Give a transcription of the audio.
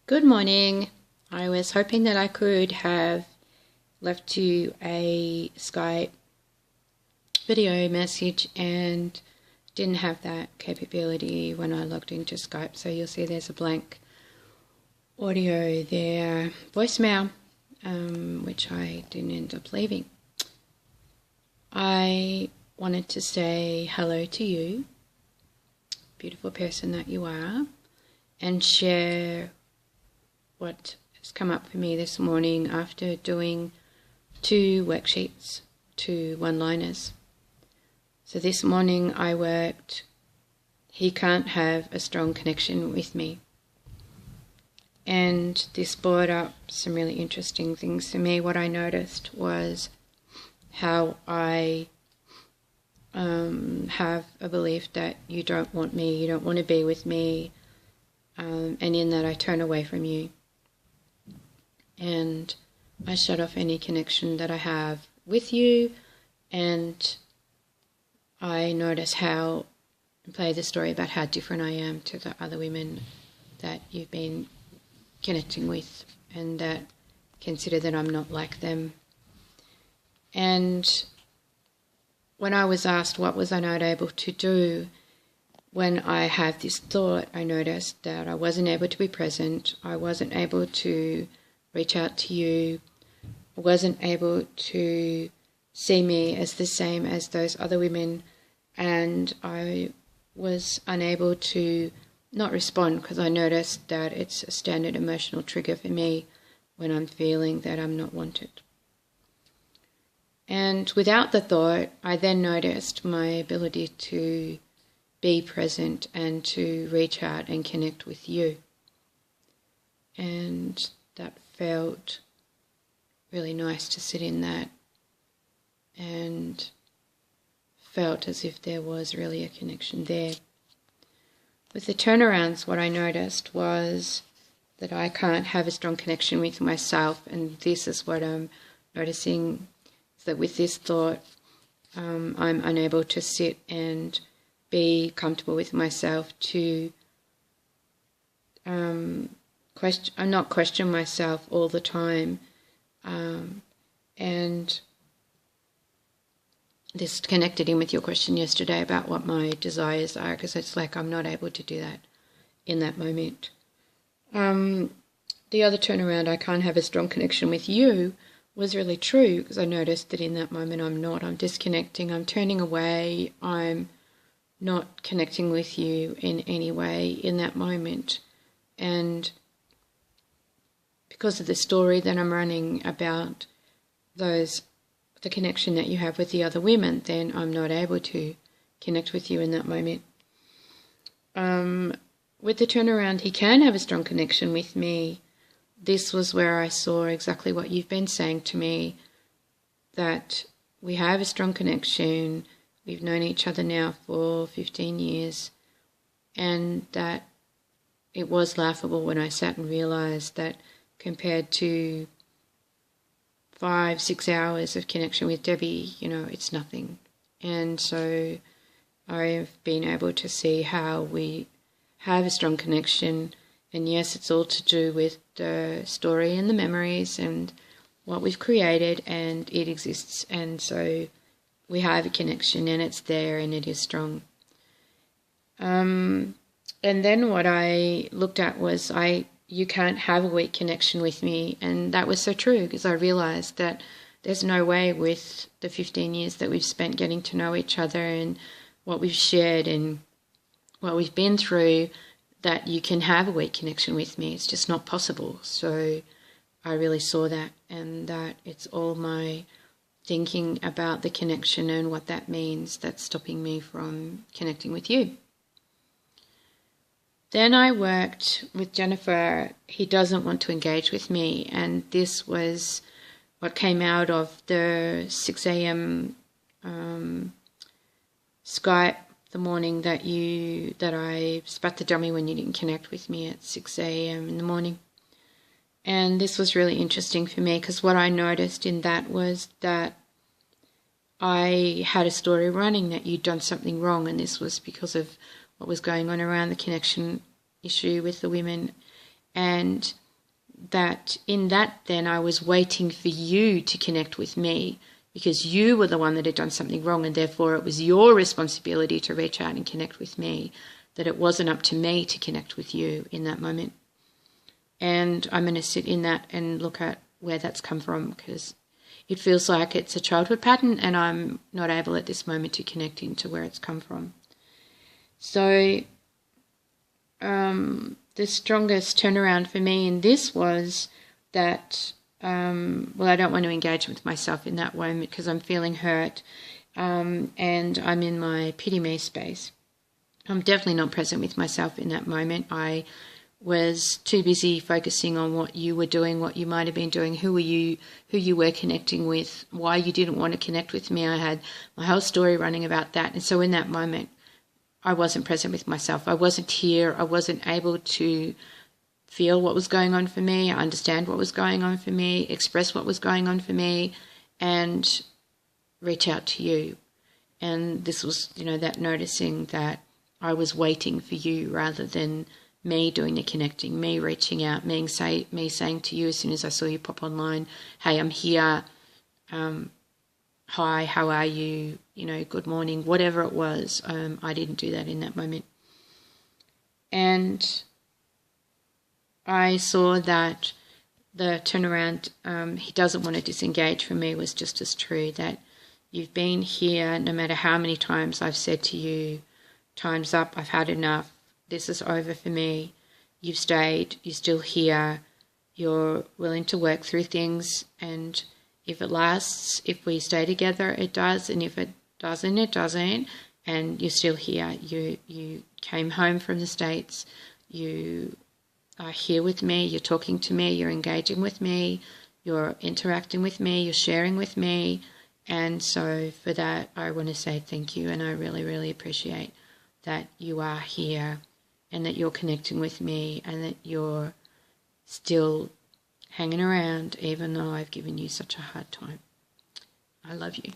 Good morning. I was hoping that I could have left you a Skype video message and didn't have that capability when I logged into Skype. So you'll see there's a blank audio there, voicemail, which I didn't end up leaving. I wanted to say hello to you, beautiful person that you are, and share what has come up for me this morning after doing 2 worksheets, 2 one-liners. So this morning I worked, he can't have a strong connection with me. And this brought up some really interesting things for me. What I noticed was how I have a belief that you don't want me, you don't want to be with me, and in that I turn away from you. And I shut off any connection that I have with you, and I notice how, play the story about how different I am to the other women that you've been connecting with, and that consider that I'm not like them. And when I was asked what was I not able to do, when I had this thought, I noticed that I wasn't able to be present, I wasn't able to reach out to you, I wasn't able to see me as the same as those other women, and I was unable to not respond because I noticed that it's a standard emotional trigger for me when I'm feeling that I'm not wanted. And without the thought, I then noticed my ability to be present and to reach out and connect with you. And that felt really nice to sit in that, and felt as if there was really a connection there. With the turnarounds, what I noticed was that I can't have a strong connection with myself, and this is what I'm noticing, is that with this thought, I'm unable to sit and be comfortable with myself to not question myself all the time, and this connected in with your question yesterday about what my desires are, because it's like I'm not able to do that in that moment. The other turnaround, I can't have a strong connection with you, was really true, because I noticed that in that moment I'm disconnecting, I'm turning away, I'm not connecting with you in any way in that moment. And because of the story that I'm running about the connection that you have with the other women, then I'm not able to connect with you in that moment. With the turnaround, he can have a strong connection with me. This was where I saw exactly what you've been saying to me, that we have a strong connection, we've known each other now for 15 years, and that it was laughable when I sat and realised that compared to 5-6 hours of connection with Debbie, it's nothing. And so I've been able to see how we have a strong connection, and yes, it's all to do with the story and the memories and what we've created, and it exists, and so we have a connection and it's there and it is strong. And then what I looked at was you can't have a weak connection with me, and that was so true, because I realised that there's no way with the 15 years that we've spent getting to know each other and what we've shared and what we've been through, that you can have a weak connection with me. It's just not possible. So I really saw that, and that it's all my thinking about the connection and what that means that's stopping me from connecting with you. Then I worked with Jennifer. He doesn't want to engage with me, and this was what came out of the 6 a.m. Skype the morning that I spat the dummy when you didn't connect with me at 6 a.m. in the morning. And this was really interesting for me, because what I noticed in that was that I had a story running that you'd done something wrong, and this was because of what was going on around the connection issue with the women. And that in that then I was waiting for you to connect with me, because you were the one that had done something wrong, and therefore it was your responsibility to reach out and connect with me, that it wasn't up to me to connect with you in that moment. And I'm going to sit in that and look at where that's come from, because it feels like it's a childhood pattern and I'm not able at this moment to connect into where it's come from. So the strongest turnaround for me in this was that, well, I don't want to engage with myself in that moment because I'm feeling hurt, and I'm in my pity me space. I'm definitely not present with myself in that moment. I was too busy focusing on what you were doing, what you might have been doing, who you were connecting with, why you didn't want to connect with me. I had my whole story running about that. And so in that moment, I wasn't present with myself. I wasn't here. I wasn't able to feel what was going on for me, understand what was going on for me, express what was going on for me, and reach out to you. And this was, that noticing that I was waiting for you rather than me doing the connecting, me reaching out, me saying to you as soon as I saw you pop online, hey, I'm here, hi, how are you, good morning, whatever it was. I didn't do that in that moment. And I saw that the turnaround, he doesn't want to disengage from me, was just as true, that you've been here no matter how many times I've said to you, time's up, I've had enough, this is over for me. You've stayed, you're still here, you're willing to work through things, and if it lasts, if we stay together, it does, and if it doesn't, it doesn't, and you're still here. You came home from the States, you are here with me, you're talking to me, you're engaging with me, you're interacting with me, you're sharing with me, and so for that I want to say thank you, and I really, really appreciate that you are here and that you're connecting with me and that you're still hanging around even though I've given you such a hard time. I love you.